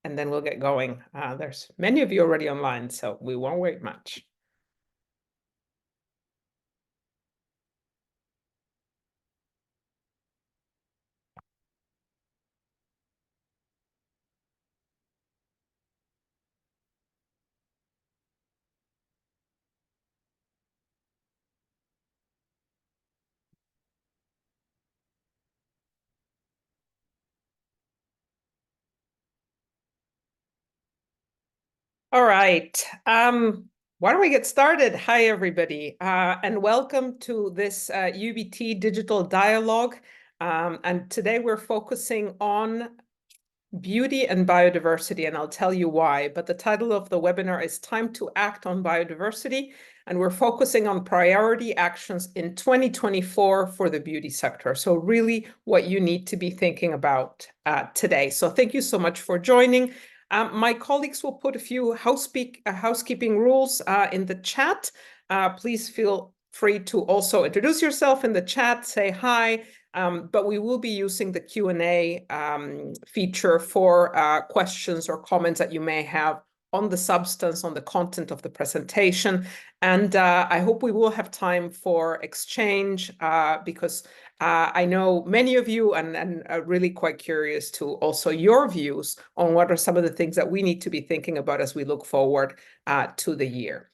and then we'll get going. There's many of you already online, so we won't wait much. All right. Why don't we get started? Hi, everybody, and welcome to this UEBT Digital Dialogue. And today we're focusing on beauty and biodiversity, and I'll tell you why. But the title of the webinar is Time to Act on Biodiversity, and we're focusing on priority actions in 2024 for the beauty sector. So really what you need to be thinking about today. So thank you so much for joining. My colleagues will put a few housekeeping rules in the chat. Please feel free to also introduce yourself in the chat, say hi, but we will be using the Q&A feature for questions or comments that you may have on the substance, on the content of the presentation. And I hope we will have time for exchange because I know many of you and are really quite curious to also your views on what are some of the things that we need to be thinking about as we look forward to the year.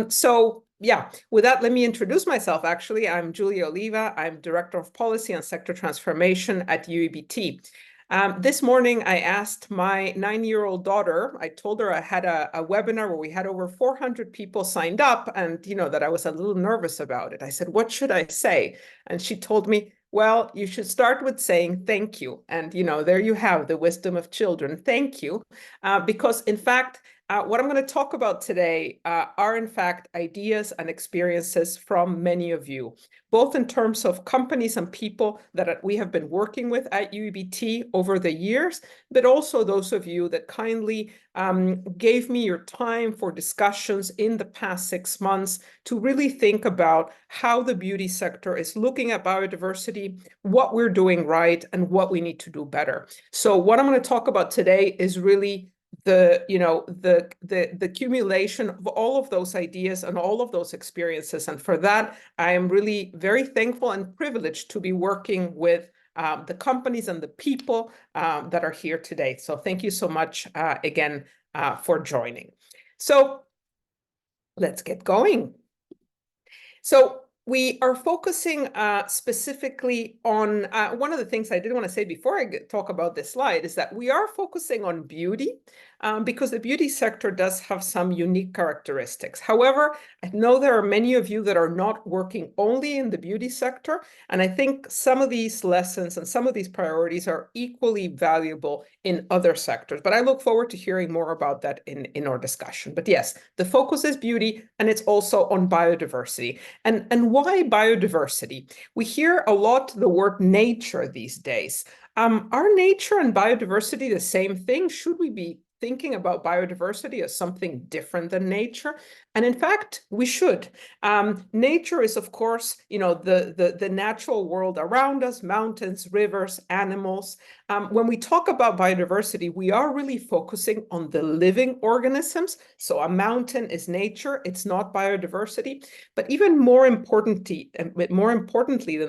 So yeah, with that, let me introduce myself. Actually, I'm Julia Oliva. I'm Director of Policy and Sector Transformation at UEBT. This morning, I asked my 9-year-old daughter, I told her I had a webinar where we had over 400 people signed up and, that I was a little nervous about it. I said, what should I say? And she told me, well, you should start with saying thank you. And, there you have the wisdom of children. Thank you. Because in fact, what I'm going to talk about today are, in fact, ideas and experiences from many of you, both in terms of companies and people that we have been working with at UEBT over the years, but also those of you that kindly gave me your time for discussions in the past 6 months to really think about how the beauty sector is looking at biodiversity, what we're doing right, and what we need to do better. So what I'm going to talk about today is really the accumulation of all of those ideas and all of those experiences. And for that, I am really very thankful and privileged to be working with the companies and the people that are here today. So thank you so much again for joining. So let's get going. So we are focusing specifically on one of the things I did want to say before I talk about this slide is that we are focusing on beauty because the beauty sector does have some unique characteristics. However, I know there are many of you that are not working only in the beauty sector, and I think some of these lessons and some of these priorities are equally valuable in other sectors. But I look forward to hearing more about that in our discussion. But yes, the focus is beauty, and it's also on biodiversity. And why biodiversity? We hear a lot the word nature these days. Are nature and biodiversity the same thing? Should we be thinking about biodiversity as something different than nature? And in fact, we should. Nature is, of course, the natural world around us, mountains, rivers, animals. When we talk about biodiversity, we are really focusing on the living organisms. So a mountain is nature, it's not biodiversity. But even more importantly than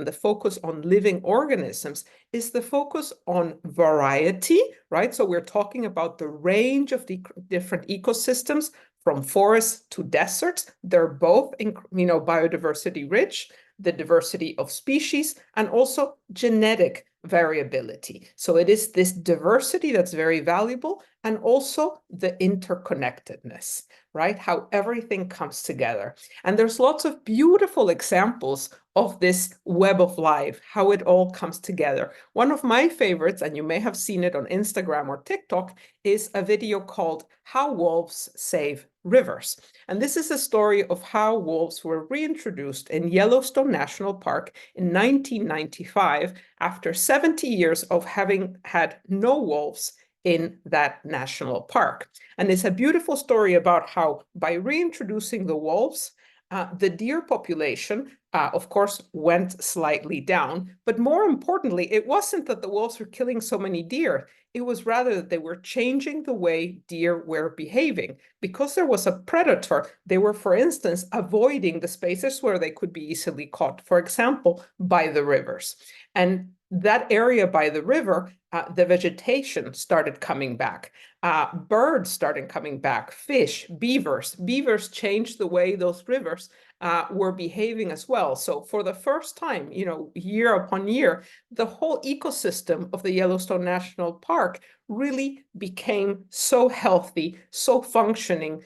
the focus on living organisms is the focus on variety, right? So we're talking about the range of the different ecosystems from forests to deserts. They're both, biodiversity rich, the diversity of species, and also genetic variability. So it is this diversity that's very valuable, and also the interconnectedness, right? How everything comes together. And there's lots of beautiful examples of this web of life, how it all comes together. One of my favorites, and you may have seen it on Instagram or TikTok, is a video called How Wolves Save Rivers. And this is a story of how wolves were reintroduced in Yellowstone National Park in 1995 after 70 years of having had no wolves in that national park. And it's a beautiful story about how by reintroducing the wolves, The deer population, of course, went slightly down. But more importantly, it wasn't that the wolves were killing so many deer. It was rather that they were changing the way deer were behaving. Because there was a predator, they were, for instance, avoiding the spaces where they could be easily caught, for example, by the rivers. And that area by the river, the vegetation started coming back. Birds started coming back, fish, beavers. Beavers changed the way those rivers were behaving as well. So for the first time, year upon year, the whole ecosystem of the Yellowstone National Park really became so healthy, so functioning,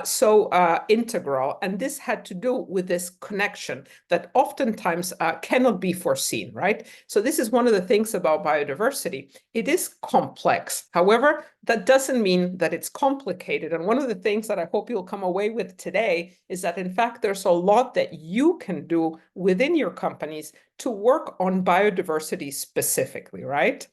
so integral. And this had to do with this connection that oftentimes cannot be foreseen, right? So this is one of the things about biodiversity. It is complex. However, that doesn't mean that it's complicated. And one of the things that I hope you'll come away with today is that, in fact, there's a lot that you can do within your companies to work on biodiversity specifically, right?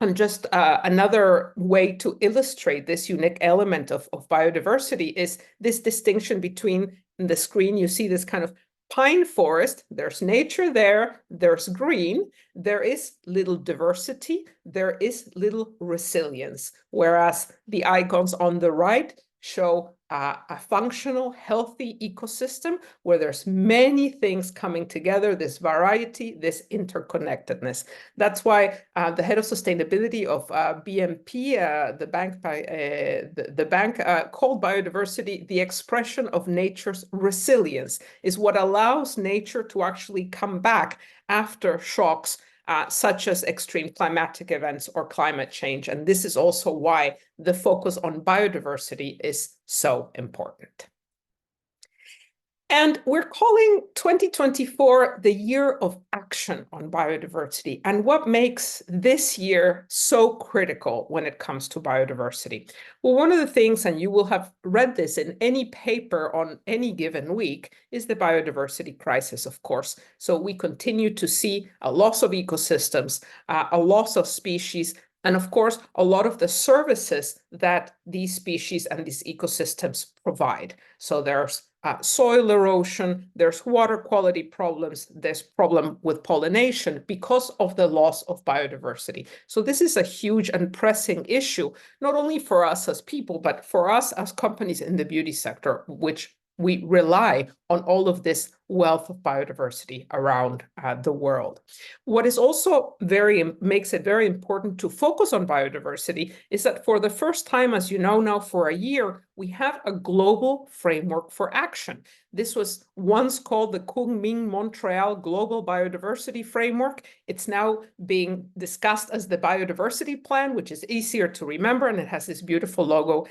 And just another way to illustrate this unique element of biodiversity is this distinction between, in the screen, you see this kind of pine forest. There's nature there, there's green, there is little diversity, there is little resilience, whereas the icons on the right show a functional, healthy ecosystem where there's many things coming together, this variety, this interconnectedness. That's why the head of sustainability of BNP, the bank called biodiversity the expression of nature's resilience, is what allows nature to actually come back after shocks such as extreme climatic events or climate change. And this is also why the focus on biodiversity is so important. And we're calling 2024 the year of action on biodiversity. And what makes this year so critical when it comes to biodiversity? Well, one of the things, and you will have read this in any paper on any given week, is the biodiversity crisis, of course. So we continue to see a loss of ecosystems, a loss of species, and of course, a lot of the services that these species and these ecosystems provide. So there's soil erosion, there's water quality problems, there's problem with pollination because of the loss of biodiversity. So this is a huge and pressing issue, not only for us as people, but for us as companies in the beauty sector, which we rely on all of this wealth of biodiversity around the world. What is also makes it very important to focus on biodiversity is that for the first time, as you know now, for a year, we have a global framework for action. This was once called the Kunming-Montreal Global Biodiversity Framework. It's now being discussed as the Biodiversity Plan, which is easier to remember, and it has this beautiful logo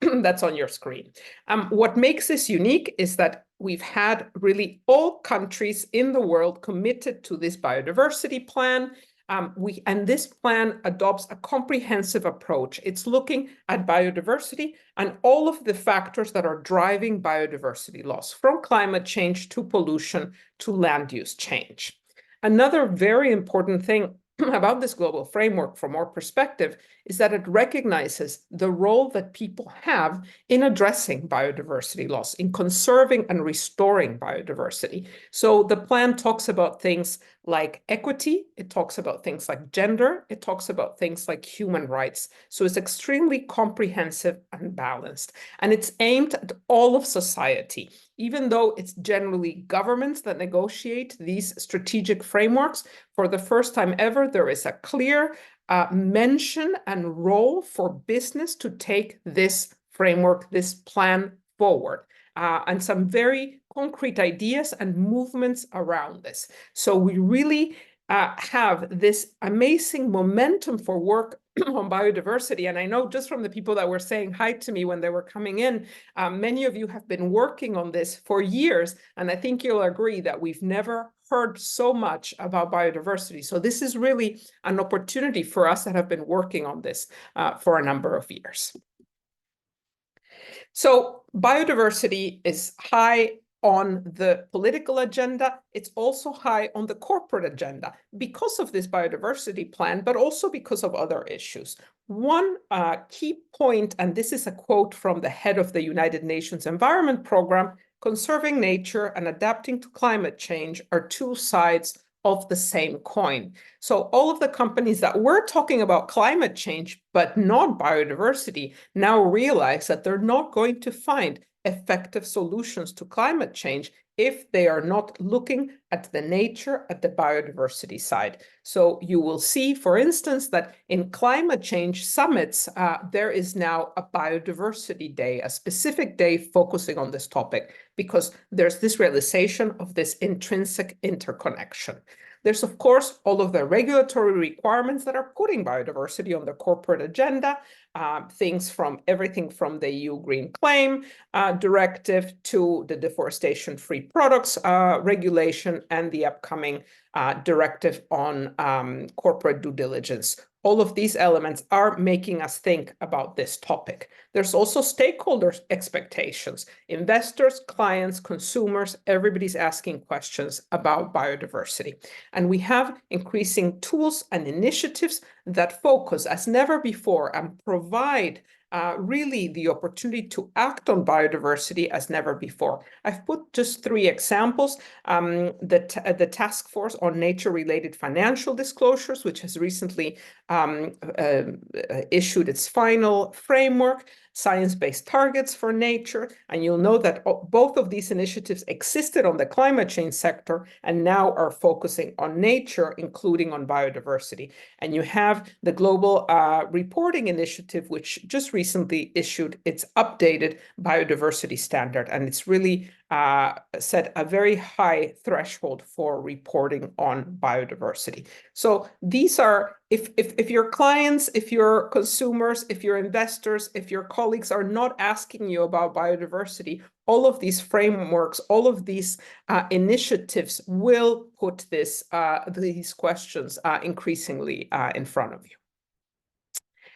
that's on your screen. What makes this unique is that we've had really all countries in the world committed to this biodiversity plan. And this plan adopts a comprehensive approach. It's looking at biodiversity and all of the factors that are driving biodiversity loss, from climate change to pollution to land use change. Another very important thing about this global framework from our perspective is that it recognizes the role that people have in addressing biodiversity loss, in conserving and restoring biodiversity. So the plan talks about things like equity, it talks about things like gender, it talks about things like human rights. So it's extremely comprehensive and balanced, and it's aimed at all of society. Even though it's generally governments that negotiate these strategic frameworks, for the first time ever, there is a clear mention and role for business to take this framework, this plan forward, and some very concrete ideas and movements around this. So we really have this amazing momentum for work on biodiversity. And I know just from the people that were saying hi to me when they were coming in, many of you have been working on this for years. And I think you'll agree that we've never heard so much about biodiversity. So this is really an opportunity for us that have been working on this for a number of years. So biodiversity is high on the political agenda. It's also high on the corporate agenda because of this biodiversity plan, but also because of other issues. one key point, and this is a quote from the head of the United Nations Environment Program: conserving nature and adapting to climate change are two sides of the same coin. So all of the companies that were talking about climate change, but not biodiversity, now realize that they're not going to find effective solutions to climate change if they are not looking at the nature, at the biodiversity side. So you will see, for instance, that in climate change summits, there is now a biodiversity day, a specific day focusing on this topic, because there's this realization of this intrinsic interconnection. There's, of course, all of the regulatory requirements that are putting biodiversity on the corporate agenda, things from everything from the EU Green Claim Directive to the Deforestation-Free Products Regulation and the upcoming directive on corporate due diligence. All of these elements are making us think about this topic. There's also stakeholders' expectations. Investors, clients, consumers, everybody's asking questions about biodiversity. And we have increasing tools and initiatives that focus as never before and provide really the opportunity to act on biodiversity as never before. I've put just 3 examples. The Task Force on Nature-Related Financial Disclosures, which has recently issued its final framework, science-based targets for nature. And you'll know that both of these initiatives existed on the climate change sector and now are focusing on nature, including on biodiversity. And you have the Global Reporting Initiative, which just recently issued its updated biodiversity standard. And it's really set a very high threshold for reporting on biodiversity. So these are, if your clients, if your consumers, if your investors, if your colleagues are not asking you about biodiversity, all of these frameworks, all of these initiatives will put these questions increasingly in front of you.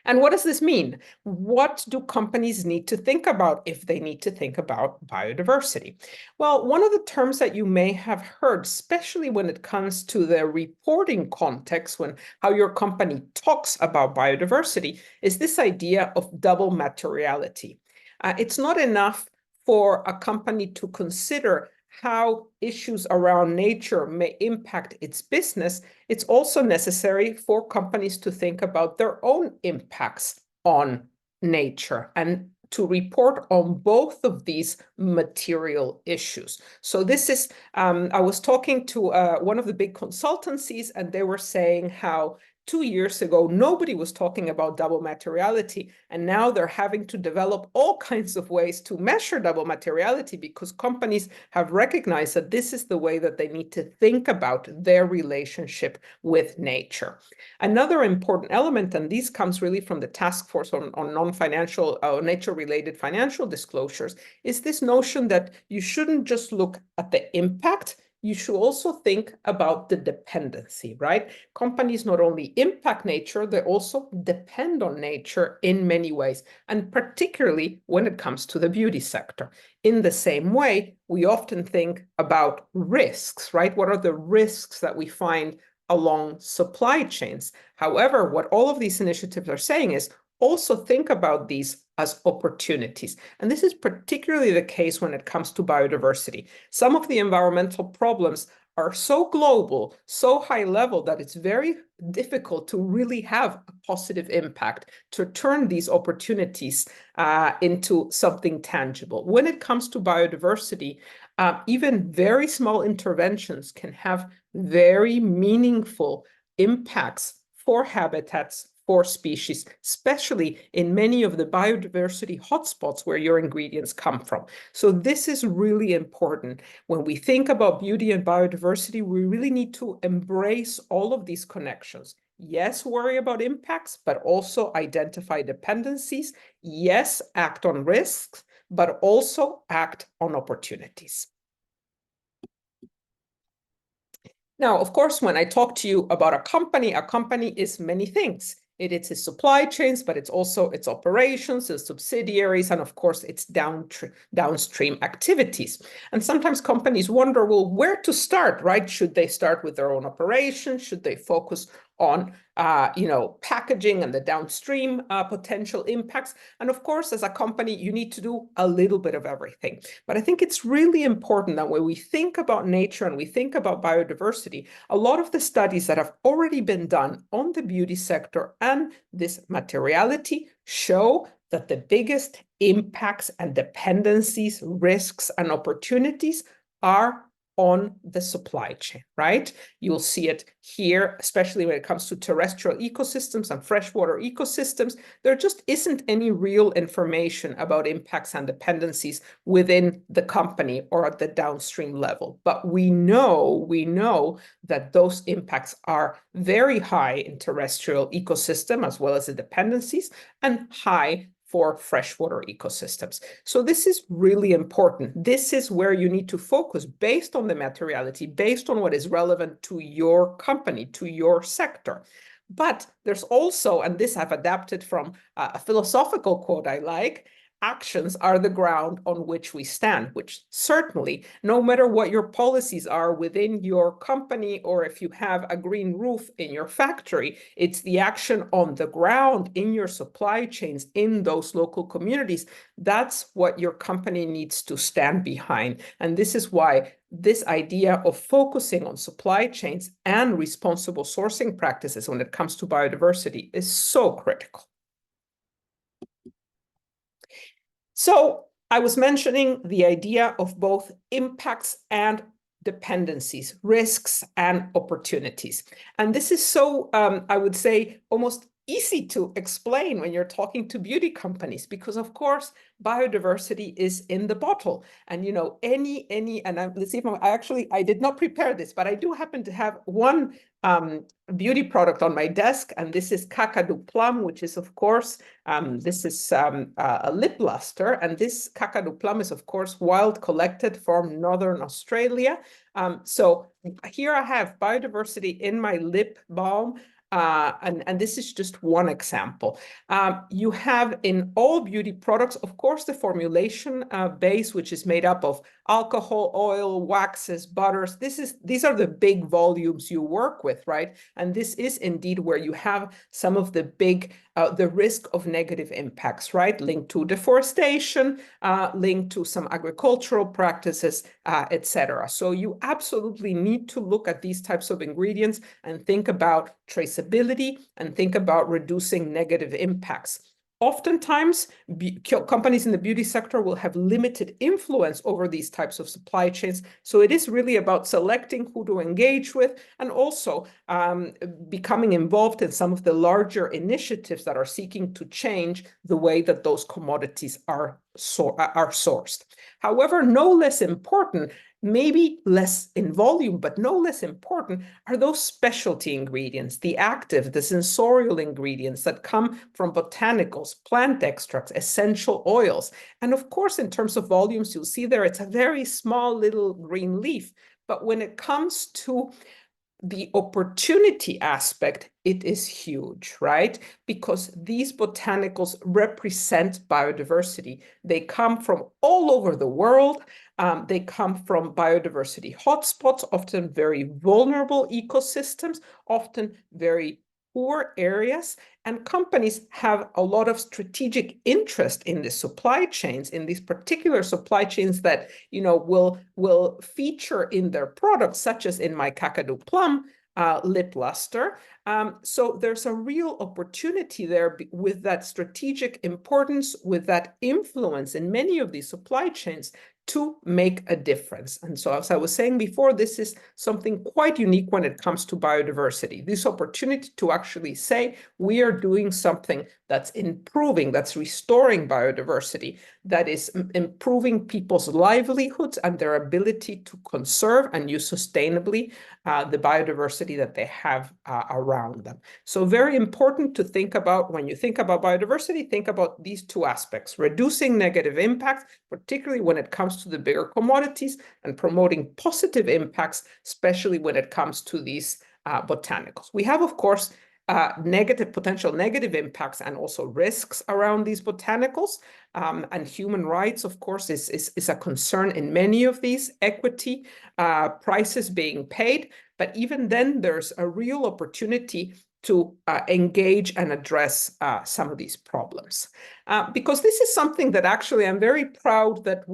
And what does this mean? What do companies need to think about if they need to think about biodiversity? Well, one of the terms that you may have heard, especially when it comes to the reporting context, when how your company talks about biodiversity, is this idea of double materiality. It's not enough for a company to consider how issues around nature may impact its business. It's also necessary for companies to think about their own impacts on nature and to report on both of these material issues. So this is, I was talking to one of the big consultancies, and they were saying how 2 years ago, nobody was talking about double materiality, and now they're having to develop all kinds of ways to measure double materiality because companies have recognized that this is the way that they need to think about their relationship with nature. Another important element, and this comes really from the Task Force on non-financial, nature-related financial disclosures, is this notion that you shouldn't just look at the impact, you should also think about the dependency, right? Companies not only impact nature, they also depend on nature in many ways, and particularly when it comes to the beauty sector. In the same way, we often think about risks, right? What are the risks that we find along supply chains? However, what all of these initiatives are saying is also think about these as opportunities. And this is particularly the case when it comes to biodiversity. Some of the environmental problems are so global, so high level, that it's very difficult to really have a positive impact, to turn these opportunities into something tangible. When it comes to biodiversity, even very small interventions can have very meaningful impacts for habitats, for species, especially in many of the biodiversity hotspots where your ingredients come from. So this is really important. When we think about beauty and biodiversity, we really need to embrace all of these connections. Yes, worry about impacts, but also identify dependencies. Yes, act on risks, but also act on opportunities. Now, of course, when I talk to you about a company is many things. It's its supply chains, but it's also its operations, its subsidiaries, and of course, its downstream activities. And sometimes companies wonder, well, where to start, right? Should they start with their own operations? Should they focus on packaging and the downstream potential impacts. And of course, as a company, you need to do a little bit of everything. But I think it's really important that when we think about nature and we think about biodiversity, a lot of the studies that have already been done on the beauty sector and this materiality show that the biggest impacts and dependencies, risks, and opportunities are on the supply chain, right? You'll see it here, especially when it comes to terrestrial ecosystems and freshwater ecosystems. There just isn't any real information about impacts and dependencies within the company or at the downstream level. But we know that those impacts are very high in terrestrial ecosystem as well as the dependencies, and high for freshwater ecosystems. So this is really important. This is where you need to focus based on the materiality, based on what is relevant to your company, to your sector. But there's also, and this I've adapted from a philosophical quote I like, actions are the ground on which we stand, which certainly, no matter what your policies are within your company, or if you have a green roof in your factory, it's the action on the ground in your supply chains, in those local communities. That's what your company needs to stand behind. And this is why this idea of focusing on supply chains and responsible sourcing practices when it comes to biodiversity is so critical. So I was mentioning the idea of both impacts and dependencies, risks and opportunities. And this is so, I would say, almost easy to explain when you're talking to beauty companies, because of course, biodiversity is in the bottle. And let's see if I did not prepare this, but I do happen to have one beauty product on my desk, and this is Kakadu Plum, which is of course, this is a lip luster, and this Kakadu Plum is of course wild collected from Northern Australia. So here I have biodiversity in my lip balm. And this is just one example. You have in all beauty products, of course, the formulation base, which is made up of alcohol, oil, waxes, butters. These are the big volumes you work with, right? And this is indeed where you have some of the big, the risk of negative impacts, right? Linked to deforestation, linked to some agricultural practices, etc. So you absolutely need to look at these types of ingredients and think about traceability and think about reducing negative impacts. Oftentimes, companies in the beauty sector will have limited influence over these types of supply chains. So it is really about selecting who to engage with, and also becoming involved in some of the larger initiatives that are seeking to change the way that those commodities are sourced. However, no less important, maybe less in volume, but no less important, are those specialty ingredients, the active, the sensorial ingredients that come from botanicals, plant extracts, essential oils. And of course, in terms of volumes, you'll see there, it's a very small little green leaf. But when it comes to the opportunity aspect, it is huge, right? Because these botanicals represent biodiversity. They come from all over the world. They come from biodiversity hotspots, often very vulnerable ecosystems, often very poor areas. And companies have a lot of strategic interest in the supply chains, in these particular supply chains that, will feature in their products, such as in my Kakadu Plum lip luster. So there's a real opportunity there with that strategic importance, with that influence in many of these supply chains to make a difference. And so, as I was saying before, this is something quite unique when it comes to biodiversity. This opportunity to actually say, we are doing something that's improving, that's restoring biodiversity, that is improving people's livelihoods and their ability to conserve and use sustainably the biodiversity that they have around them. So very important to think about when you think about biodiversity, think about these two aspects: reducing negative impacts, particularly when it comes to the bigger commodities, and promoting positive impacts, especially when it comes to these botanicals. We have, of course, potential negative impacts and also risks around these botanicals. And human rights, of course, is a concern in many of these, equity, prices being paid. But even then, there's a real opportunity to engage and address some of these problems. Because this is something that actually I'm very proud that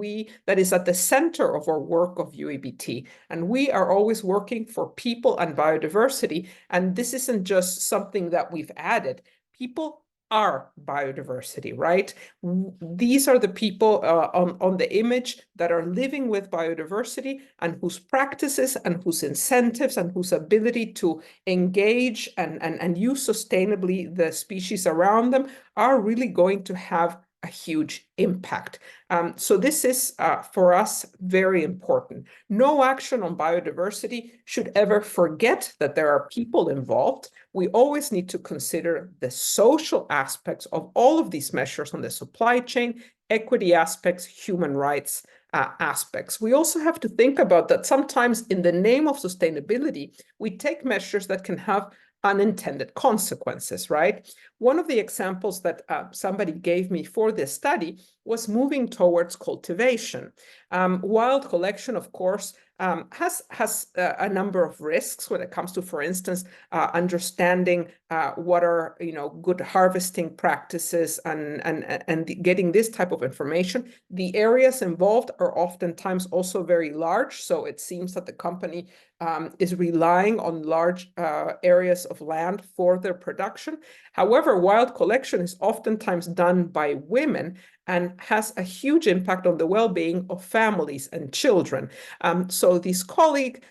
is at the center of our work of UEBT. And we are always working for people and biodiversity. And this isn't just something that we've added. People are biodiversity, right? These are the people on the image that are living with biodiversity and whose practices and whose incentives and whose ability to engage and use sustainably the species around them are really going to have a huge impact. So this is, for us, very important. No action on biodiversity should ever forget that there are people involved. We always need to consider the social aspects of all of these measures on the supply chain, equity aspects, human rights aspects. We also have to think about that sometimes in the name of sustainability, we take measures that can have unintended consequences, right? One of the examples that somebody gave me for this study was moving towards cultivation. Wild collection, of course, has a number of risks when it comes to, for instance, understanding what are good harvesting practices and getting this type of information. The areas involved are oftentimes also very large, so it seems that the company is relying on large areas of land for their production. However, wild collection is oftentimes done by women and has a huge impact on the well-being of families and children. So this colleague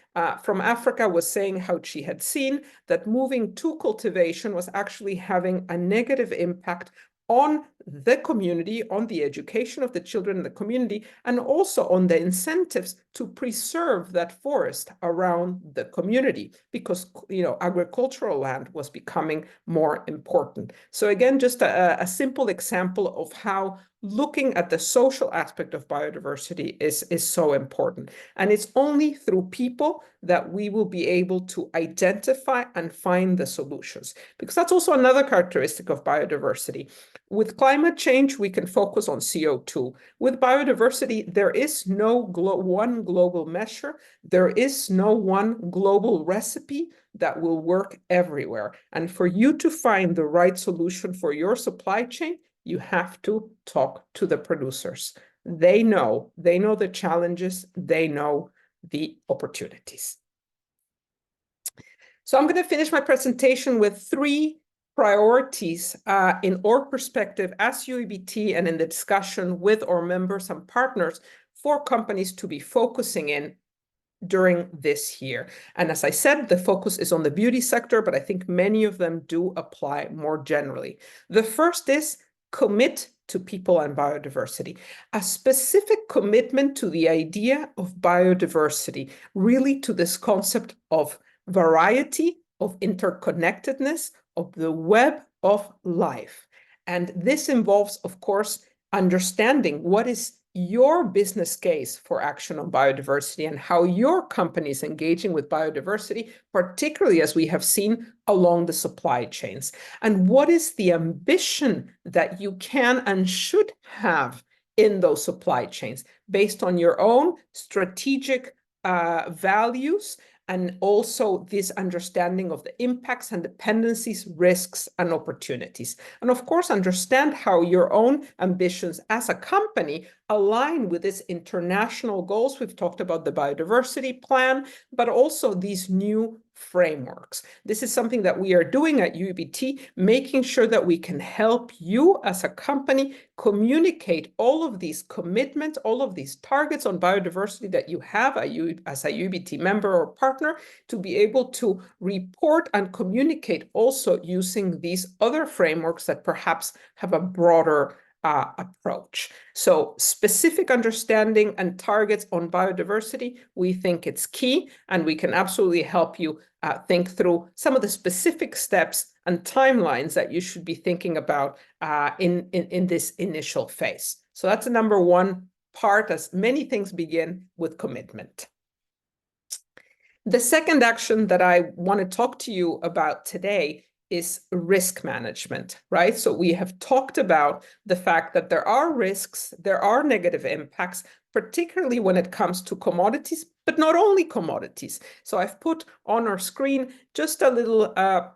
from Africa was saying how she had seen that moving to cultivation was actually having a negative impact on the community, on the education of the children in the community, and also on the incentives to preserve that forest around the community, because agricultural land was becoming more important. So again, just a simple example of how looking at the social aspect of biodiversity is so important. And it's only through people that we will be able to identify and find the solutions, because that's also another characteristic of biodiversity. With climate change, we can focus on CO2. With biodiversity, there is no one global measure. There is no one global recipe that will work everywhere. And for you to find the right solution for your supply chain, you have to talk to the producers. They know the challenges, they know the opportunities. So I'm going to finish my presentation with 3 priorities in our perspective as UEBT and in the discussion with our members and partners for companies to be focusing in during this year. And as I said, the focus is on the beauty sector, but I think many of them do apply more generally. The first is commit to people and biodiversity, a specific commitment to the idea of biodiversity, really to this concept of variety, of interconnectedness, of the web of life. And this involves, of course, understanding what is your business case for action on biodiversity and how your company is engaging with biodiversity, particularly as we have seen along the supply chains. And what is the ambition that you can and should have in those supply chains based on your own strategic values, and also this understanding of the impacts and dependencies, risks, and opportunities. And of course, understand how your own ambitions as a company align with these international goals. We've talked about the biodiversity plan, but also these new frameworks. This is something that we are doing at UEBT, making sure that we can help you as a company communicate all of these commitments, all of these targets on biodiversity that you have as a UEBT member or partner, to be able to report and communicate also using these other frameworks that perhaps have a broader approach. So specific understanding and targets on biodiversity, we think it's key, and we can absolutely help you think through some of the specific steps and timelines that you should be thinking about in this initial phase. So that's the number 1 part, as many things begin with commitment. The second action that I want to talk to you about today is risk management, right? So we have talked about the fact that there are risks, there are negative impacts, particularly when it comes to commodities, but not only commodities. So I've put on our screen just a little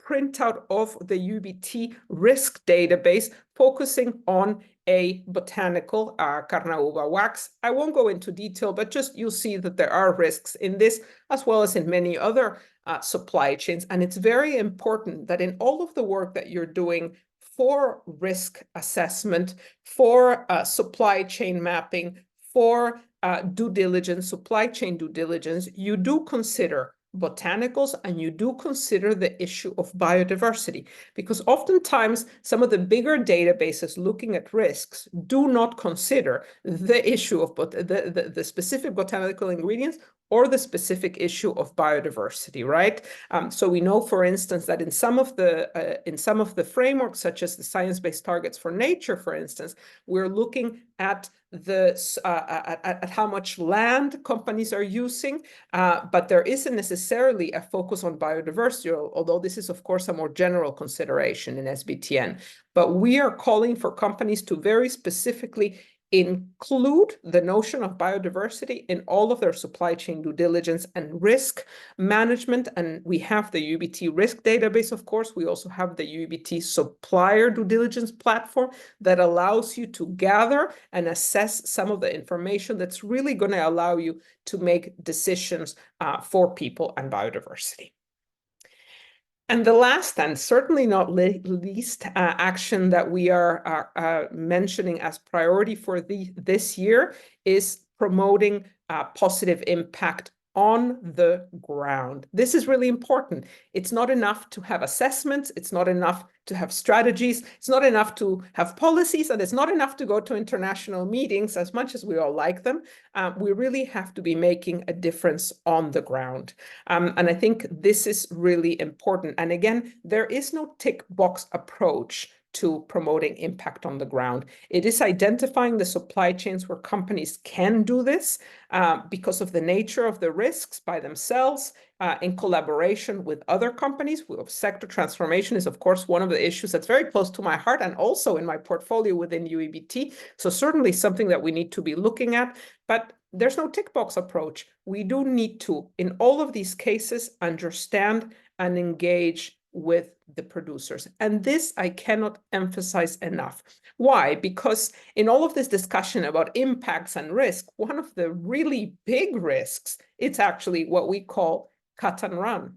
printout of the UEBT risk database focusing on a botanical carnauba wax. I won't go into detail, but just you'll see that there are risks in this as well as in many other supply chains. And it's very important that in all of the work that you're doing for risk assessment, for supply chain mapping, for due diligence, supply chain due diligence, you do consider botanicals and you do consider the issue of biodiversity, because oftentimes some of the bigger databases looking at risks do not consider the issue of the specific botanical ingredients or the specific issue of biodiversity, right? So we know, for instance, that in some of the frameworks, such as the science-based targets for nature, for instance, we're looking at at how much land companies are using, but there isn't necessarily a focus on biodiversity, although this is, of course, a more general consideration in SBTN. But we are calling for companies to very specifically include the notion of biodiversity in all of their supply chain due diligence and risk management. And we have the UEBT risk database, of course. We also have the UEBT supplier due diligence platform that allows you to gather and assess some of the information that's really going to allow you to make decisions for people and biodiversity. And the last, and certainly not least, action that we are mentioning as priority for this year is promoting positive impact on the ground. This is really important. It's not enough to have assessments. It's not enough to have strategies. It's not enough to have policies, and it's not enough to go to international meetings, as much as we all like them. We really have to be making a difference on the ground. And I think this is really important. And again, there is no tick box approach to promoting impact on the ground. It is identifying the supply chains where companies can do this because of the nature of the risks by themselves, in collaboration with other companies. Sector transformation is, of course, one of the issues that's very close to my heart and also in my portfolio within UEBT. So certainly something that we need to be looking at, but there's no tick box approach. We do need to, in all of these cases, understand and engage with the producers. And this I cannot emphasize enough. Why? Because in all of this discussion about impacts and risk, one of the really big risks, it's actually what we call cut and run,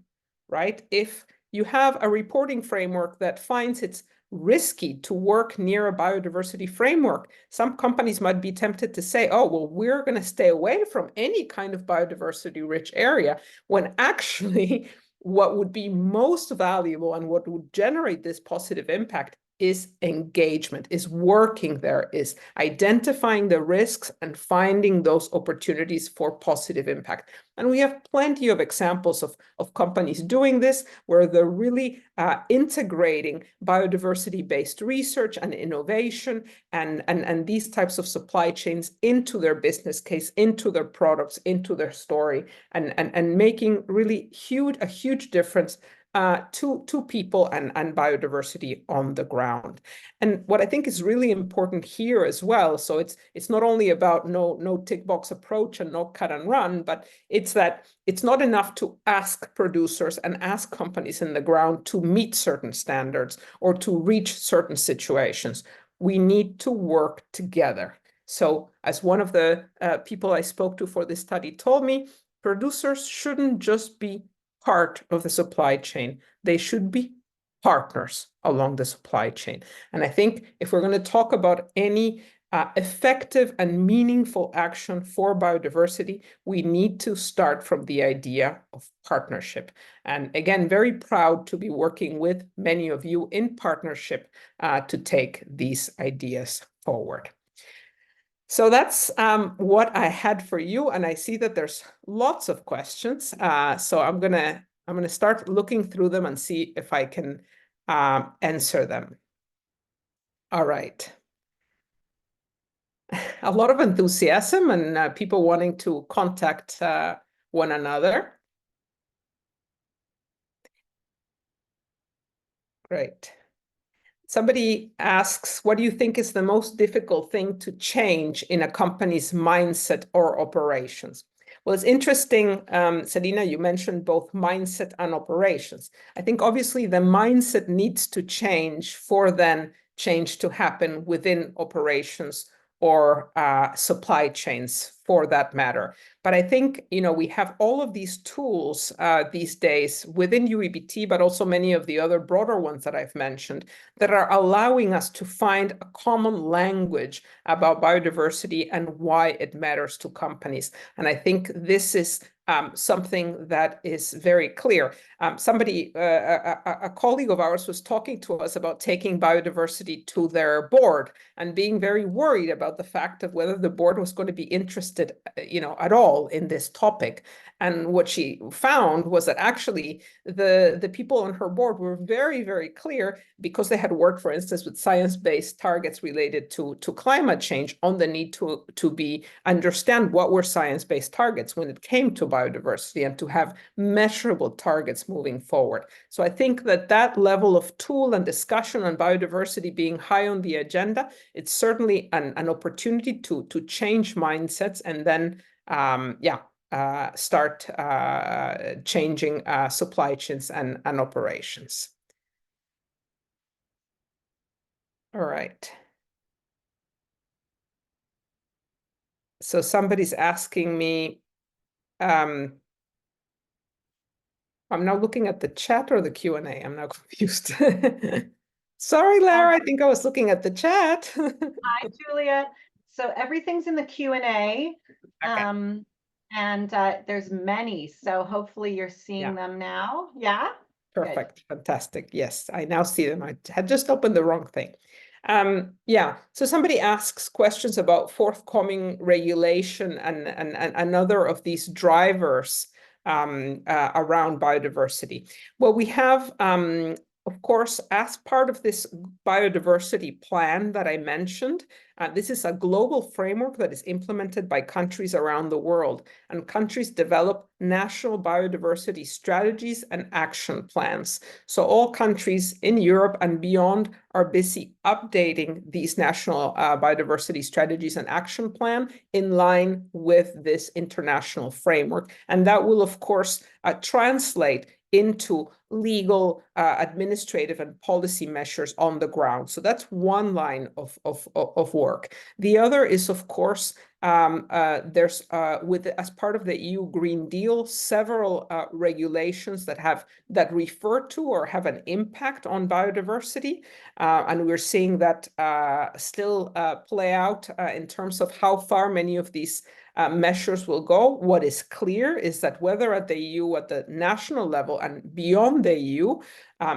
right? If you have a reporting framework that finds it's risky to work near a biodiversity framework, some companies might be tempted to say, oh, well, we're going to stay away from any kind of biodiversity rich area, when actually what would be most valuable and what would generate this positive impact is engagement, is working there, is identifying the risks and finding those opportunities for positive impact. And we have plenty of examples of companies doing this, where they're really integrating biodiversity-based research and innovation and these types of supply chains into their business case, into their products, into their story, and making really a huge difference to people and biodiversity on the ground. And what I think is really important here as well, so it's not only about no tick box approach and no cut and run, but it's that it's not enough to ask producers and ask companies in the ground to meet certain standards or to reach certain situations. We need to work together. So as one of the people I spoke to for this study told me, producers shouldn't just be part of the supply chain. They should be partners along the supply chain. And I think if we're going to talk about any effective and meaningful action for biodiversity, we need to start from the idea of partnership. And again, very proud to be working with many of you in partnership to take these ideas forward. So that's what I had for you, and I see that there's lots of questions. So I'm gonna start looking through them and see if I can answer them. All right. A lot of enthusiasm and people wanting to contact one another. Great. Somebody asks, what do you think is the most difficult thing to change in a company's mindset or operations? Well, it's interesting, Selina, you mentioned both mindset and operations. I think obviously the mindset needs to change for then change to happen within operations or supply chains for that matter. But I think, we have all of these tools these days within UEBT, but also many of the other broader ones that I've mentioned that are allowing us to find a common language about biodiversity and why it matters to companies. And I think this is something that is very clear. A colleague of ours was talking to us about taking biodiversity to their board and being very worried about the fact of whether the board was going to be interested, at all in this topic. And what she found was that actually the people on her board were very, very clear, because they had worked, for instance, with science-based targets related to climate change, on the need to understand what were science-based targets when it came to biodiversity and to have measurable targets moving forward. So I think that level of tool and discussion on biodiversity being high on the agenda, it's certainly an opportunity to change mindsets and then start changing supply chains and operations. All right. So somebody's asking me, I'm now looking at the chat or the Q&A. I'm now confused. Sorry, Lara, I think I was looking at the chat. Hi, Julia. So everything's in the Q&A. Okay. And there's many, so hopefully you're seeing them now. Yeah? Perfect. Good. Fantastic. Yes, I now see them. I had just opened the wrong thing. So somebody asks questions about forthcoming regulation and another of these drivers around biodiversity. Well, we have, of course, as part of this biodiversity plan that I mentioned, this is a global framework that is implemented by countries around the world, and countries develop national biodiversity strategies and action plans. So all countries in Europe and beyond are busy updating these national biodiversity strategies and action plan in line with this international framework. And that will, of course, translate into legal, administrative, and policy measures on the ground. So that's one line of work. The other is, of course, there's as part of the EU Green Deal, several regulations that refer to or have an impact on biodiversity, and we're seeing that still play out in terms of how far many of these measures will go. What is clear is that whether at the EU, at the national level, and beyond the EU,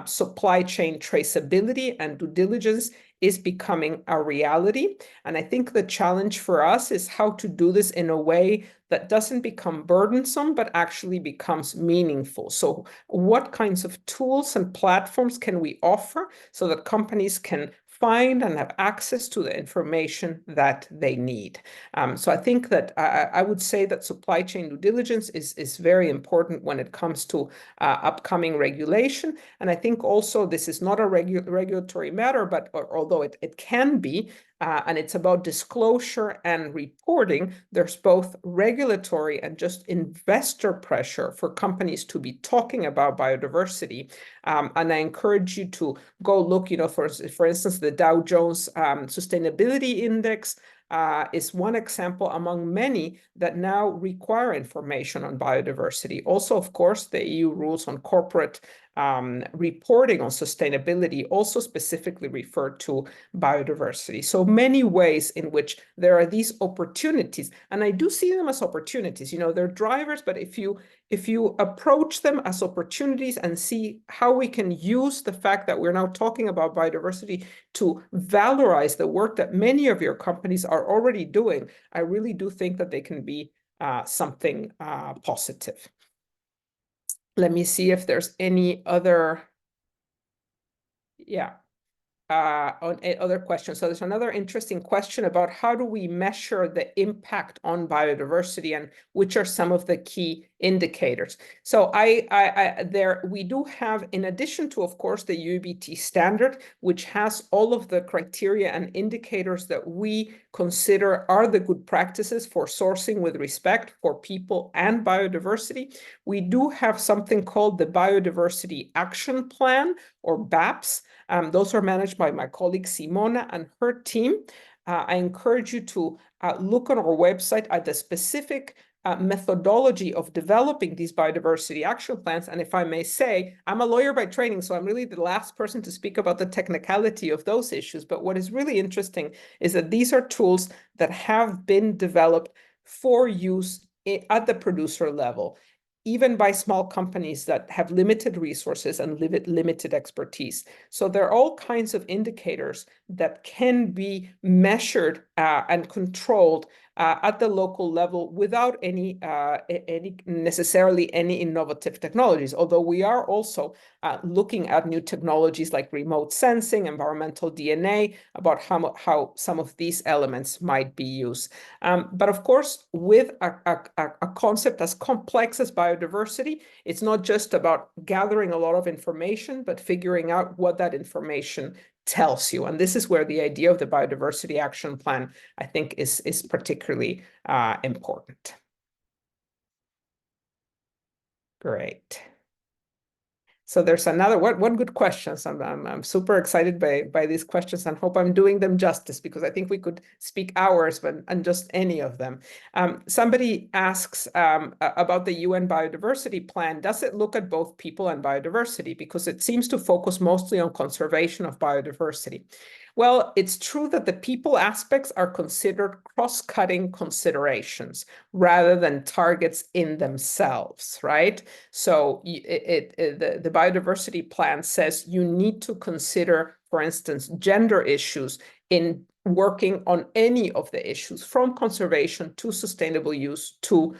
supply chain traceability and due diligence is becoming a reality. And I think the challenge for us is how to do this in a way that doesn't become burdensome, but actually becomes meaningful. So what kinds of tools and platforms can we offer so that companies can find and have access to the information that they need? So I think that I would say that supply chain due diligence is very important when it comes to upcoming regulation. And I think also this is not a regulatory matter, but although it can be, and it's about disclosure and reporting, there's both regulatory and just investor pressure for companies to be talking about biodiversity. And I encourage you to go look, for instance, the Dow Jones Sustainability Index is one example among many that now require information on biodiversity. Also, of course, the EU rules on corporate reporting on sustainability also specifically refer to biodiversity. So many ways in which there are these opportunities, and I do see them as opportunities. They're drivers, but if you approach them as opportunities and see how we can use the fact that we're now talking about biodiversity to valorize the work that many of your companies are already doing, I really do think that they can be something positive. Let me see if there's any other, other questions. So there's another interesting question about how do we measure the impact on biodiversity and which are some of the key indicators. So we do have, in addition to, of course, the UEBT standard, which has all of the criteria and indicators that we consider are the good practices for sourcing with respect for people and biodiversity. We do have something called the Biodiversity Action Plan, or BAPS. Those are managed by my colleague Simona and her team. I encourage you to look on our website at the specific methodology of developing these biodiversity action plans. And if I may say, I'm a lawyer by training, so I'm really the last person to speak about the technicality of those issues. But what is really interesting is that these are tools that have been developed for use at the producer level, even by small companies that have limited resources and limited expertise. So there are all kinds of indicators that can be measured and controlled at the local level without necessarily any innovative technologies, although we are also looking at new technologies like remote sensing, environmental DNA, about how some of these elements might be used. But of course, with a concept as complex as biodiversity, it's not just about gathering a lot of information, but figuring out what that information tells you. And this is where the idea of the Biodiversity Action Plan, I think, is particularly important. Great. So there's another one good question. So I'm super excited by these questions and hope I'm doing them justice, because I think we could speak hours on just any of them. Somebody asks about the UN Biodiversity Plan. Does it look at both people and biodiversity? Because it seems to focus mostly on conservation of biodiversity. Well, it's true that the people aspects are considered cross-cutting considerations rather than targets in themselves, right? So the biodiversity plan says you need to consider, for instance, gender issues in working on any of the issues, from conservation to sustainable use to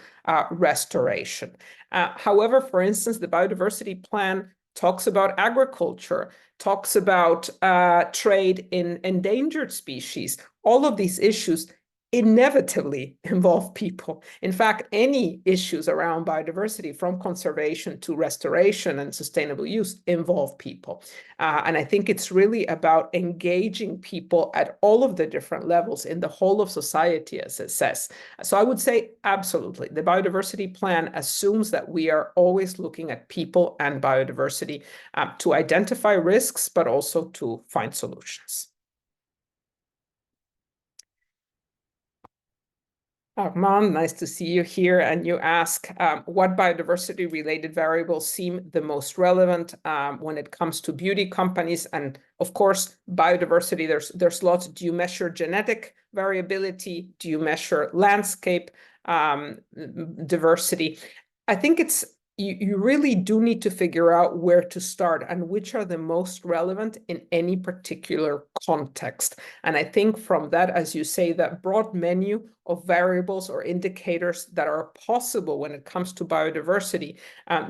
restoration. However, for instance, the biodiversity plan talks about agriculture, talks about trade in endangered species. All of these issues inevitably involve people. In fact, any issues around biodiversity, from conservation to restoration and sustainable use, involve people. And I think it's really about engaging people at all of the different levels in the whole of society, as it says. So I would say absolutely. The biodiversity plan assumes that we are always looking at people and biodiversity to identify risks, but also to find solutions. Armand, nice to see you here. And you ask what biodiversity-related variables seem the most relevant when it comes to beauty companies. And of course, biodiversity, there's lots. Do you measure genetic variability? Do you measure landscape diversity? I think you really do need to figure out where to start and which are the most relevant in any particular context. And I think from that, as you say, that broad menu of variables or indicators that are possible when it comes to biodiversity,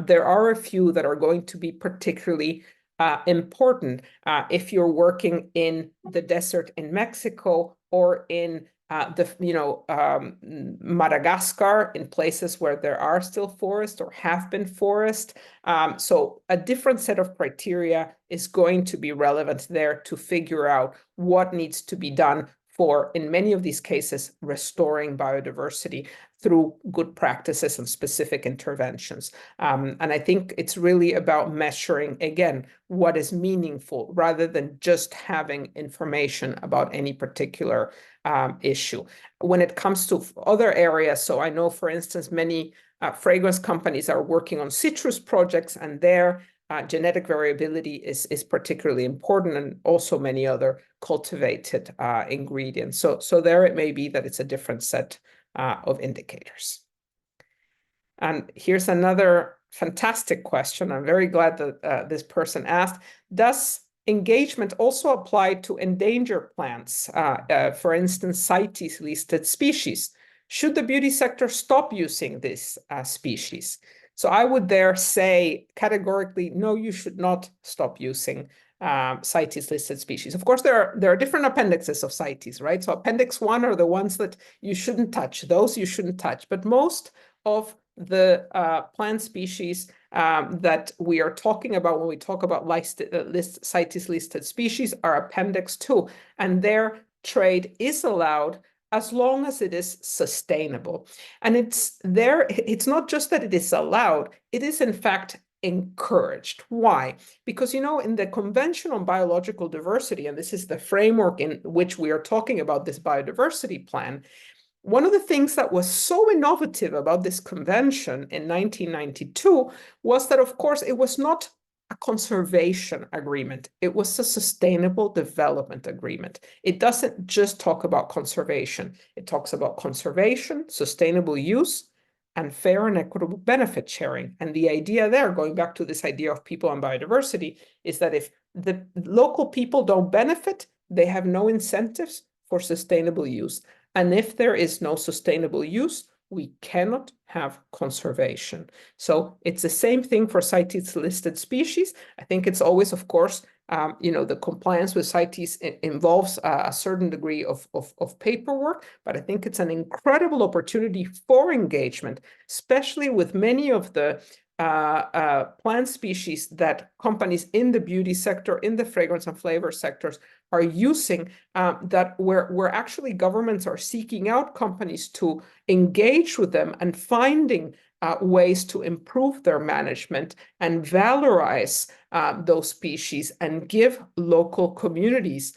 there are a few that are going to be particularly important if you're working in the desert in Mexico or in Madagascar, in places where there are still forests or have been forests. So a different set of criteria is going to be relevant there to figure out what needs to be done for, in many of these cases, restoring biodiversity through good practices and specific interventions. And I think it's really about measuring, again, what is meaningful rather than just having information about any particular issue. When it comes to other areas, so I know, for instance, many fragrance companies are working on citrus projects, and their genetic variability is particularly important, and also many other cultivated ingredients. So there it may be that it's a different set of indicators. And here's another fantastic question. I'm very glad that this person asked, does engagement also apply to endangered plants? For instance, CITES listed species. Should the beauty sector stop using this species? So I would there say categorically, no, you should not stop using CITES listed species. Of course, there are different appendixes of CITES, right? So Appendix 1 are the ones that you shouldn't touch. Those you shouldn't touch. But most of the plant species that we are talking about when we talk about CITES listed species are Appendix 2, and their trade is allowed as long as it is sustainable. And it's not just that it is allowed, it is in fact encouraged. Why? Because, you know, in the Convention on Biological Diversity, and this is the framework in which we are talking about this biodiversity plan, one of the things that was so innovative about this convention in 1992 was that, of course, it was not a conservation agreement. It was a sustainable development agreement. It doesn't just talk about conservation. It talks about conservation, sustainable use, and fair and equitable benefit sharing. And the idea there, going back to this idea of people and biodiversity, is that if the local people don't benefit, they have no incentives for sustainable use. And if there is no sustainable use, we cannot have conservation. So it's the same thing for CITES listed species. I think it's always, of course, you know, the compliance with CITES involves a certain degree of paperwork, but I think it's an incredible opportunity for engagement, especially with many of the plant species that companies in the beauty sector, in the fragrance and flavor sectors are using, that where actually governments are seeking out companies to engage with them and finding ways to improve their management and valorize those species and give local communities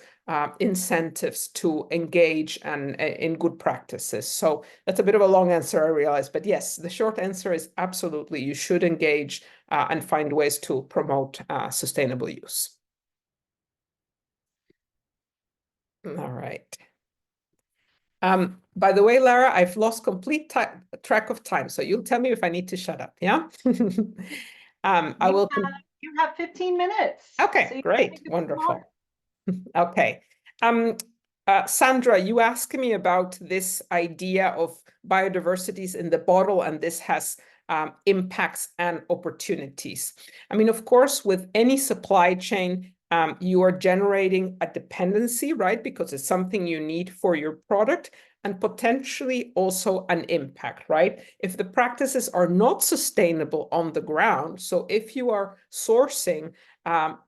incentives to engage and in good practices. So that's a bit of a long answer, I realize, but yes, the short answer is absolutely, you should engage and find ways to promote sustainable use. All right. By the way, Lara, I've lost complete track of time, so you'll tell me if I need to shut up, yeah? I will. You have 15 minutes. Okay, so great, wonderful. Okay. Sandra, you asked me about this idea of biodiversities in the bottle, and this has impacts and opportunities. I mean, of course, with any supply chain, you are generating a dependency, right? Because it's something you need for your product, and potentially also an impact, right? If the practices are not sustainable on the ground, so if you are sourcing a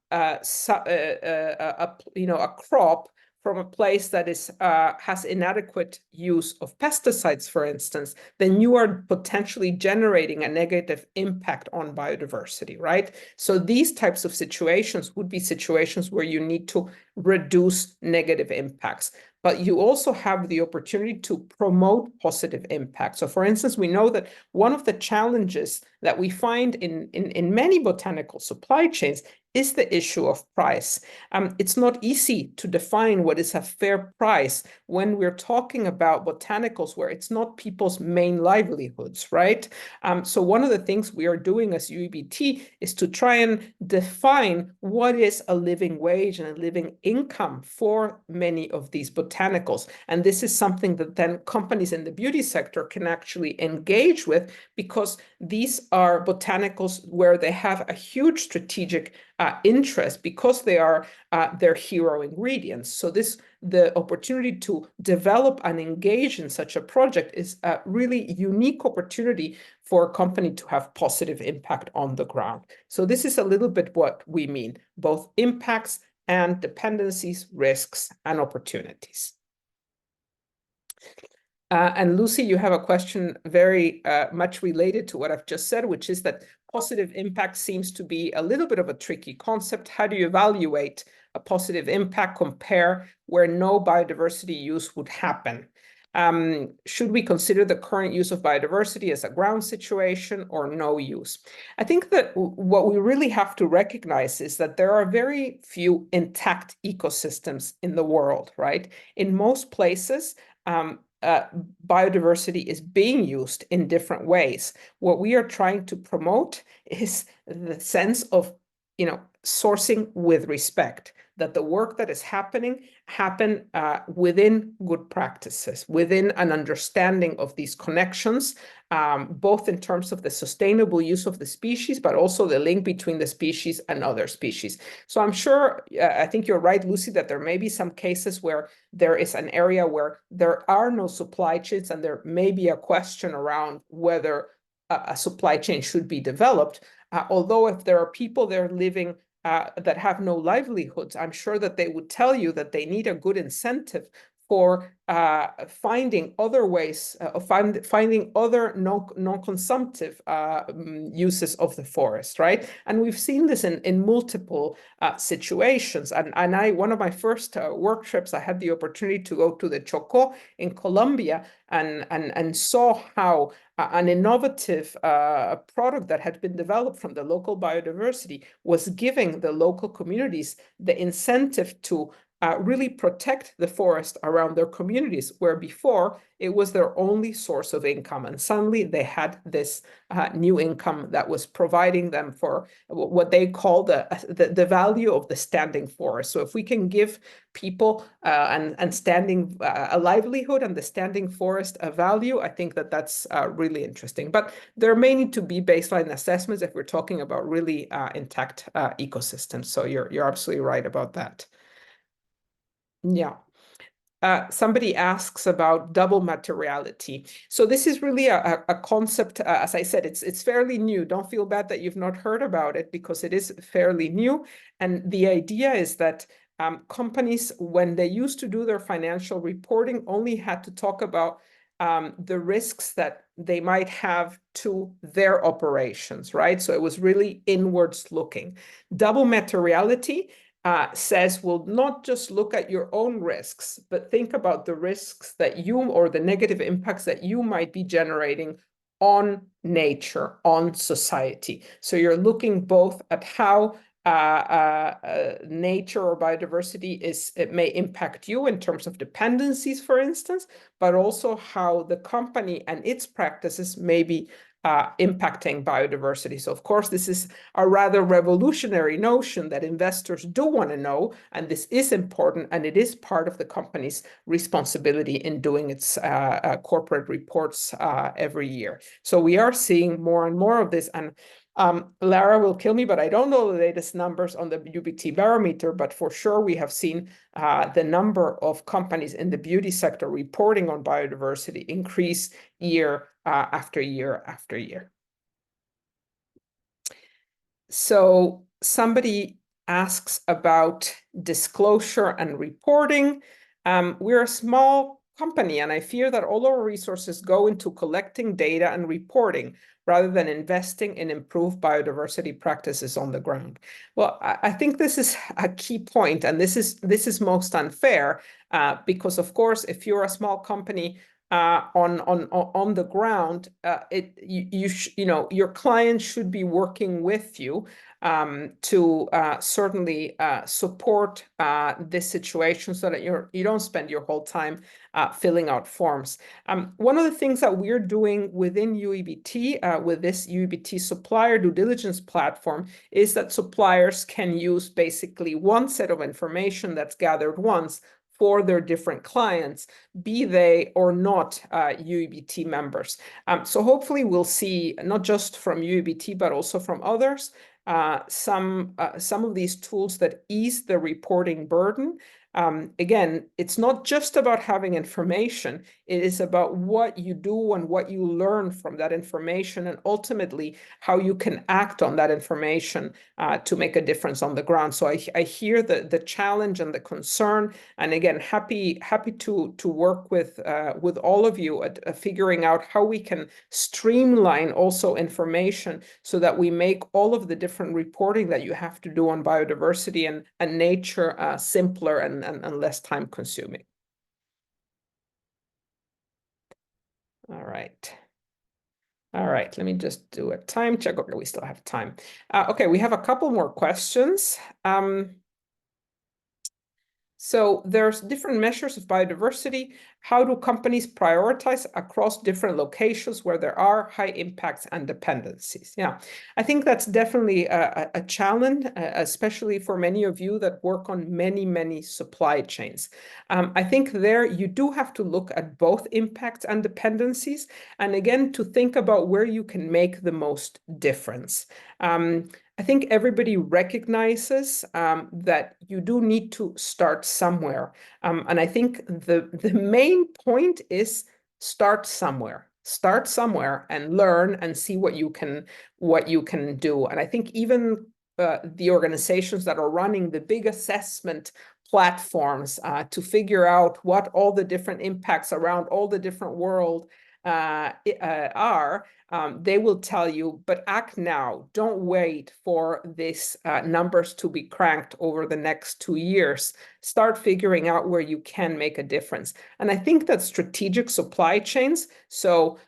crop from a place that is has inadequate use of pesticides, for instance, then you are potentially generating a negative impact on biodiversity, right? So these types of situations would be situations where you need to reduce negative impacts. But you also have the opportunity to promote positive impact. So for instance, we know that one of the challenges that we find in many botanical supply chains is the issue of price. It's not easy to define what is a fair price when we're talking about botanicals where it's not people's main livelihoods, right? So one of the things we are doing as UEBT is to try and define what is a living wage and a living income for many of these botanicals. And this is something that then companies in the beauty sector can actually engage with, because these are botanicals where they have a huge strategic interest, because they are their hero ingredients. So the opportunity to develop and engage in such a project is a really unique opportunity for a company to have positive impact on the ground. So this is a little bit what we mean, both impacts and dependencies, risks, and opportunities. And Lucy, you have a question very much related to what I've just said, which is that positive impact seems to be a little bit of a tricky concept. How do you evaluate a positive impact compare where no biodiversity use would happen? Should we consider the current use of biodiversity as a ground situation or no use? I think that what we really have to recognize is that there are very few intact ecosystems in the world, right? In most places, biodiversity is being used in different ways. What we are trying to promote is the sense of, sourcing with respect, that the work that is happen within good practices, within an understanding of these connections, both in terms of the sustainable use of the species, but also the link between the species and other species. So I'm sure, I think you're right, Lucy, that there may be some cases where there is an area where there are no supply chains, and there may be a question around whether a supply chain should be developed. Although if there are people there living that have no livelihoods, I'm sure that they would tell you that they need a good incentive for finding other ways of finding other non-consumptive uses of the forest, right? And we've seen this in multiple situations. And one of my first work trips, I had the opportunity to go to the Chocó in Colombia and saw how an innovative product that had been developed from the local biodiversity was giving the local communities the incentive to really protect the forest around their communities, where before it was their only source of income. And suddenly they had this new income that was providing them for what they call the value of the standing forest. So if we can give people and standing a livelihood and the standing forest a value, I think that that's really interesting. But there may need to be baseline assessments if we're talking about really intact ecosystems. So you're absolutely right about that. Yeah. Somebody asks about double materiality. So this is really a concept, as I said, it's fairly new. Don't feel bad that you've not heard about it, because it is fairly new. And the idea is that companies, when they used to do their financial reporting, only had to talk about the risks that they might have to their operations, right? So it was really inwards looking. Double materiality says, well, not just look at your own risks, but think about the risks that you, or the negative impacts that you might be generating on nature, on society. So you're looking both at how nature or biodiversity it may impact you in terms of dependencies, for instance, but also how the company and its practices may be impacting biodiversity. So of course, this is a rather revolutionary notion that investors do want to know, and this is important, and it is part of the company's responsibility in doing its corporate reports every year. So we are seeing more and more of this, and Lara will kill me, but I don't know the latest numbers on the UBT barometer, but for sure we have seen the number of companies in the beauty sector reporting on biodiversity increase year after year after year. So somebody asks about disclosure and reporting. We're a small company, and I fear that all our resources go into collecting data and reporting rather than investing in improved biodiversity practices on the ground. Well, I think this is a key point, and this is most unfair because, of course, if you're a small company on the ground, your clients should be working with you to certainly support this situation, so that you don't spend your whole time filling out forms. One of the things that we're doing within UEBT, with this UEBT supplier due diligence platform, is that suppliers can use basically one set of information that's gathered once for their different clients, be they or not UEBT members. So hopefully we'll see, not just from UEBT, but also from others, some of these tools that ease the reporting burden. Again, it's not just about having information, it is about what you do and what you learn from that information, and ultimately how you can act on that information to make a difference on the ground. So I hear the challenge and the concern, and again, happy to work with all of you at figuring out how we can streamline also information, so that we make all of the different reporting that you have to do on biodiversity and nature simpler and less time consuming. All right. All right, let me just do a time check. Okay, we still have time. Okay, we have a couple more questions. So there's different measures of biodiversity. How do companies prioritize across different locations where there are high impacts and dependencies? Yeah, I think that's definitely a challenge, especially for many of you that work on many supply chains. I think there you do have to look at both impacts and dependencies, and again, to think about where you can make the most difference. I think everybody recognizes that you do need to start somewhere. And I think the main point is start somewhere. Start somewhere and learn and see what you can do. And I think even the organizations that are running the big assessment platforms to figure out what all the different impacts around all the different world are, they will tell you, but act now. Don't wait for these numbers to be cranked over the next 2 years. Start figuring out where you can make a difference. And I think that strategic supply chains, so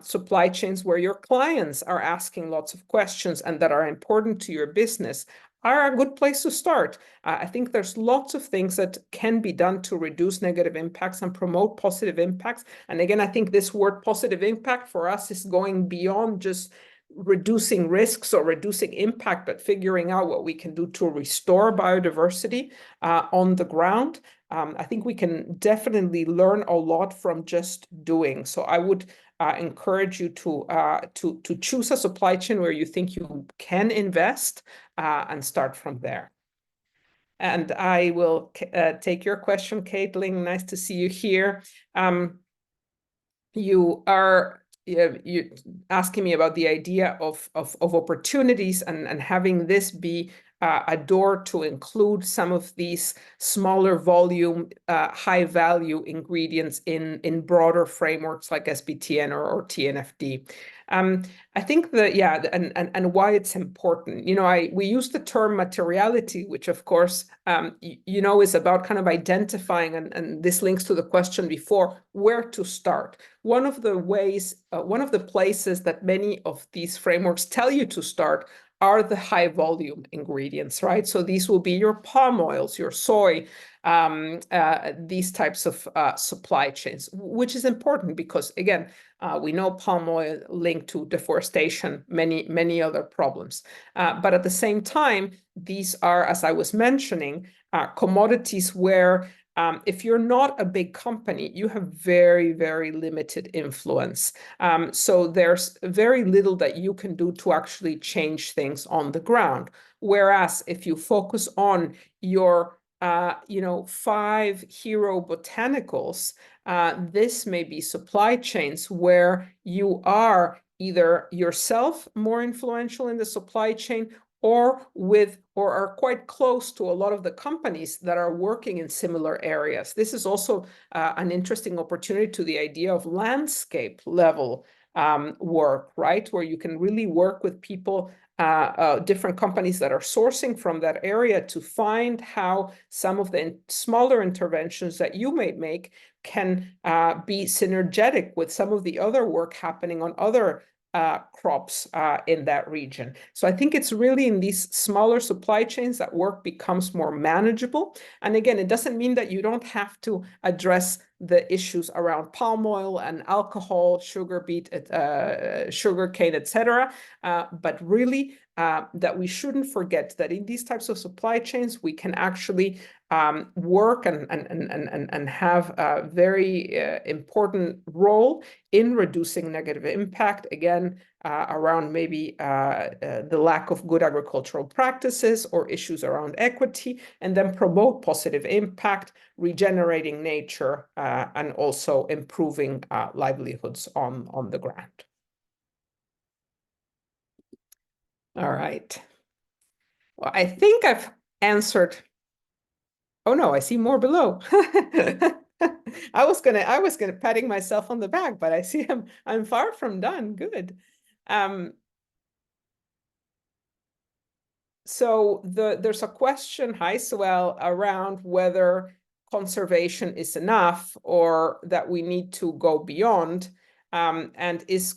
supply chains where your clients are asking lots of questions and that are important to your business, are a good place to start. I think there's lots of things that can be done to reduce negative impacts and promote positive impacts. And again, I think this word positive impact for us is going beyond just reducing risks or reducing impact, but figuring out what we can do to restore biodiversity on the ground. I think we can definitely learn a lot from just doing. So I would encourage you to choose a supply chain where you think you can invest and start from there. And I will take your question, Caitlin. Nice to see you here. You are asking me about the idea of opportunities and having this be a door to include some of these smaller volume, high value ingredients in broader frameworks like SBTN or TNFD. I think that, yeah, and why it's important. We use the term materiality, which of course, is about kind of identifying, and this links to the question before, where to start. One of the places that many of these frameworks tell you to start are the high volume ingredients, right? So these will be your palm oils, your soy, these types of supply chains, which is important because, again, we know palm oil linked to deforestation, many other problems. But at the same time, these are, as I was mentioning, commodities where if you're not a big company, you have very, very limited influence. So there's very little that you can do to actually change things on the ground. Whereas if you focus on your 5 hero botanicals, this may be supply chains where you are either yourself more influential in the supply chain or are quite close to a lot of the companies that are working in similar areas. This is also an interesting opportunity to the idea of landscape level work, right? Where you can really work with people, different companies that are sourcing from that area to find how some of the smaller interventions that you may make can be synergetic with some of the other work happening on other crops in that region. So I think it's really in these smaller supply chains that work becomes more manageable. And again, it doesn't mean that you don't have to address the issues around palm oil and alcohol, sugar beet, sugarcane, etc. But really that we shouldn't forget that in these types of supply chains, we can actually work and have a very important role in reducing negative impact, again, around maybe the lack of good agricultural practices or issues around equity, and then promote positive impact, regenerating nature, and also improving livelihoods on the ground. All right. Well, I think I've answered. Oh no, I see more below. I was gonna patting myself on the back, but I see I'm far from done. Good. So there's a question, hi Suel, around whether conservation is enough or that we need to go beyond, and is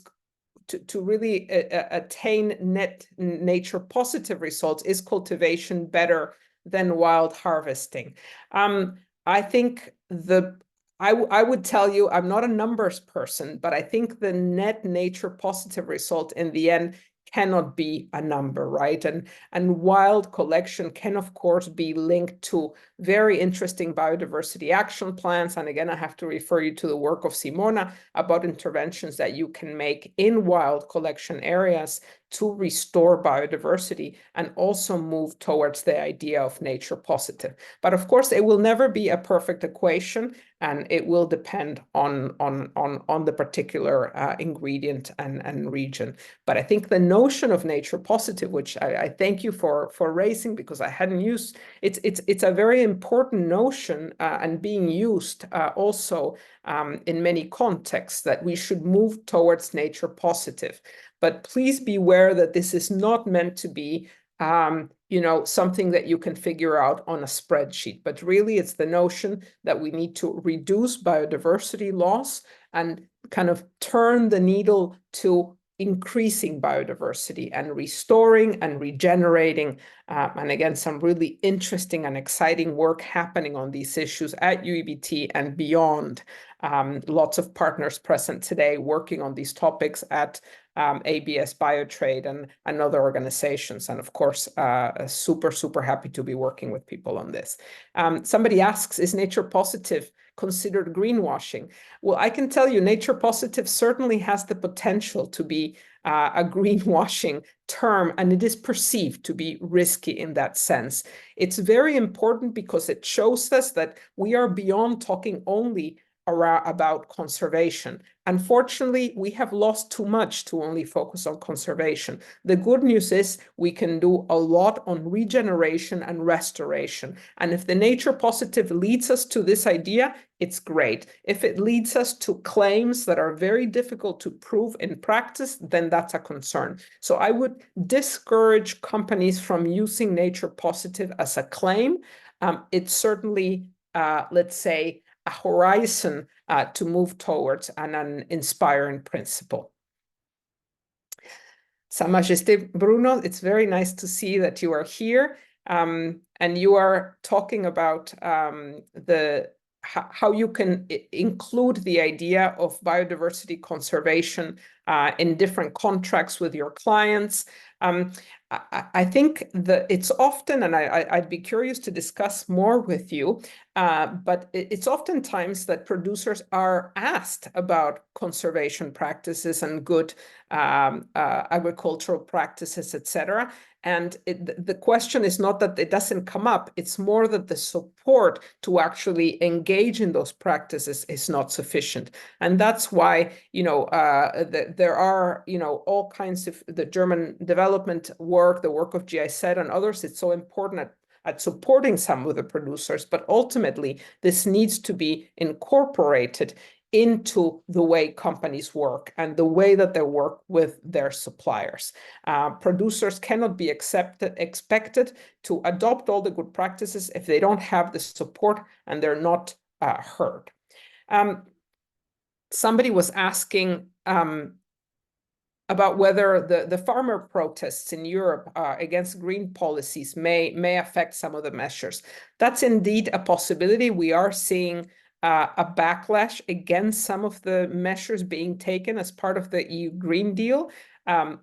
to really attain net nature positive results, is cultivation better than wild harvesting? I think I would tell you, I'm not a numbers person, but I think the net nature positive result in the end cannot be a number, right? And wild collection can, of course, be linked to very interesting biodiversity action plans. And again, I have to refer you to the work of Simona about interventions that you can make in wild collection areas to restore biodiversity and also move towards the idea of nature positive. But of course, it will never be a perfect equation, and it will depend on the particular ingredient and region. But I think the notion of nature positive, which I thank you for raising, because I hadn't used, it's a very important notion and being used also in many contexts, that we should move towards nature positive. But please be aware that this is not meant to be something that you can figure out on a spreadsheet, but really it's the notion that we need to reduce biodiversity loss and kind of turn the needle to increasing biodiversity and restoring and regenerating. And again, some really interesting and exciting work happening on these issues at UEBT and beyond. Lots of partners present today working on these topics at ABS Biotrade and other organizations. And of course, super happy to be working with people on this. Somebody asks, is nature positive considered greenwashing? Well, I can tell you nature positive certainly has the potential to be a greenwashing term, and it is perceived to be risky in that sense. It's very important because it shows us that we are beyond talking only about conservation. Unfortunately, we have lost too much to only focus on conservation. The good news is we can do a lot on regeneration and restoration. And if the nature positive leads us to this idea, it's great. If it leads us to claims that are very difficult to prove in practice, then that's a concern. So I would discourage companies from using nature positive as a claim. It's certainly, let's say, a horizon to move towards and an inspiring principle. Sa Majesté Bruno, it's very nice to see that you are here, and you are talking about how you can include the idea of biodiversity conservation in different contracts with your clients. I think that it's often, and I'd be curious to discuss more with you, but it's oftentimes that producers are asked about conservation practices and good agricultural practices, etc. And the question is not that it doesn't come up, it's more that the support to actually engage in those practices is not sufficient. And that's why, there are, all kinds of the German development work, the work of GIZ and others. It's so important at supporting some of the producers, but ultimately this needs to be incorporated into the way companies work and the way that they work with their suppliers. Producers cannot be expected to adopt all the good practices if they don't have the support and they're not heard. Somebody was asking about whether the farmer protests in Europe against green policies may affect some of the measures. That's indeed a possibility. We are seeing a backlash against some of the measures being taken as part of the EU Green Deal,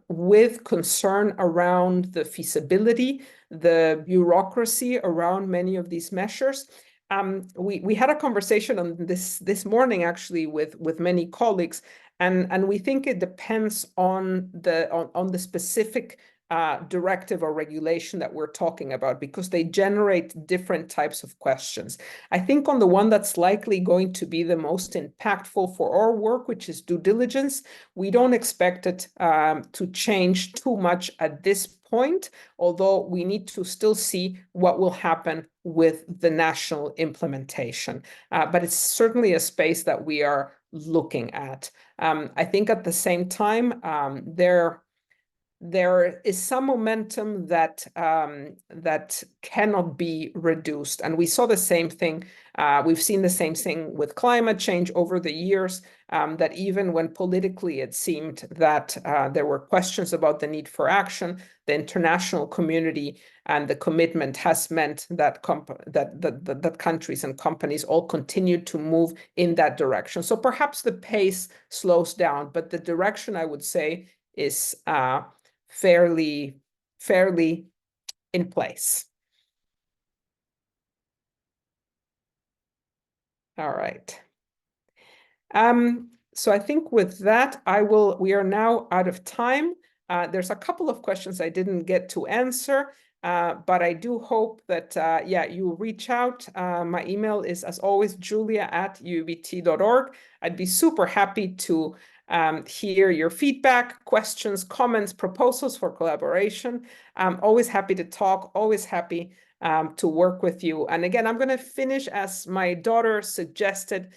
with concern around the feasibility, the bureaucracy around many of these measures. We had a conversation on this morning, actually, with many colleagues, and we think it depends on the specific directive or regulation that we're talking about, because they generate different types of questions. I think on the one that's likely going to be the most impactful for our work, which is due diligence, we don't expect it to change too much at this point, although we need to still see what will happen with the national implementation. But it's certainly a space that we are looking at. I think at the same time, there is some momentum that cannot be reduced. And we saw the same thing. We've seen the same thing with climate change over the years, that even when politically it seemed that there were questions about the need for action, the international community and the commitment has meant that that countries and companies all continued to move in that direction. So perhaps the pace slows down, but the direction, I would say, is fairly in place. All right. So I think with that, we are now out of time. There's a couple of questions I didn't get to answer, but I do hope that, yeah, you reach out. My email is, as always, julia@uebt.org. I'd be super happy to hear your feedback, questions, comments, proposals for collaboration. I'm always happy to talk, always happy to work with you. And again, I'm going to finish as my daughter suggested,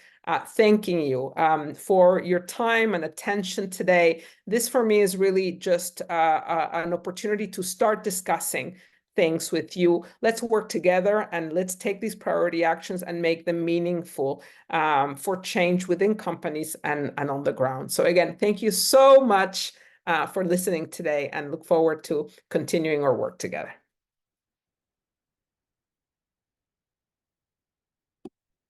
thanking you for your time and attention today. This for me is really just an opportunity to start discussing things with you. Let's work together and let's take these priority actions and make them meaningful for change within companies and on the ground. So again, thank you so much for listening today, and look forward to continuing our work together.